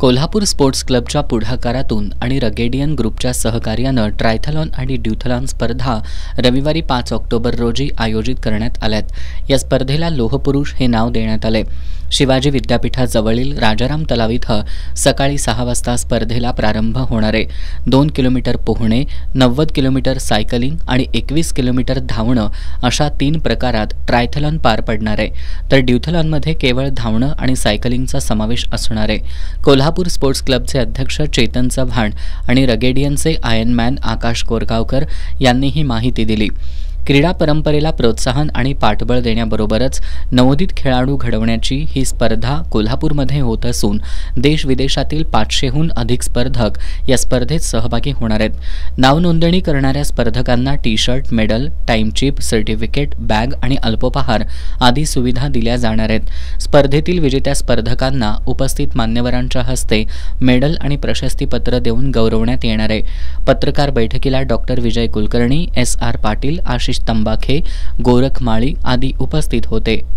Kolhapur sports क्लबच्या पुढाकारातून आणि रगेडियन ग्रुपच्या सहकार्यानं ट्रायथलॉन आणि ड्यूथलॉन स्पर्धा रविवारी 5 ऑक्टोबर रोजी आयोजित करण्यात आल्यात। या स्पर्धेला लोहपुरुष हे नाव देण्यात आले। शिवाजी विद्यापीठाजवळील राजाराम तलाव इथं सकाळी 6 वाजता स्पर्धेला प्रारंभ होणार आहे। 2 किलोमीटर पोहणे, 90 किलोमीटर सायकलिंग आणि 21 किलोमीटर धावणं अशा 3 प्रकारात ट्रायथलॉन पार पडणार आहे, तर ड्यूथलॉनमध्ये केवळ धावणं आणि सायकलिंगचा समावेश असणार आहे। कोल्हापूर स्पोर्ट्स क्लबचे अध्यक्ष चेतन चव्हाण आणि रगेडियनचे आयर्नमॅन आकाश कोरगावकर यांनी ही माहिती दिली। क्रीडा परंपरेला प्रोत्साहन आणि पाठबळ देण्याबरोबरच नवोदित खेळाडू घडवण्याची ही स्पर्धा कोल्हापूरमध्ये होत असून देश-विदेशातील 500हून अधिक स्पर्धक या स्पर्धेत सहभागी होणार आहेत। नावनोंदणी करणाऱ्या स्पर्धकांना T-shirt, medal, time chip, certificate, bag आणि अल्पोपहार आदी सुविधा दिल्या जाणार आहेत। स्पर्धेतील विजेत्या स्पर्धकांना उपस्थित मान्यवरांच्या हस्ते मेडल आणि प्रशस्तीपत्र देऊन गौरवण्यात येणार आहे। पत्रकार बैठकीला डॉक्टर विजय कुलकर्णी, एस.आर. पाटील, आशिष तंबाखे, गोरख माळी आदी उपस्थित होते।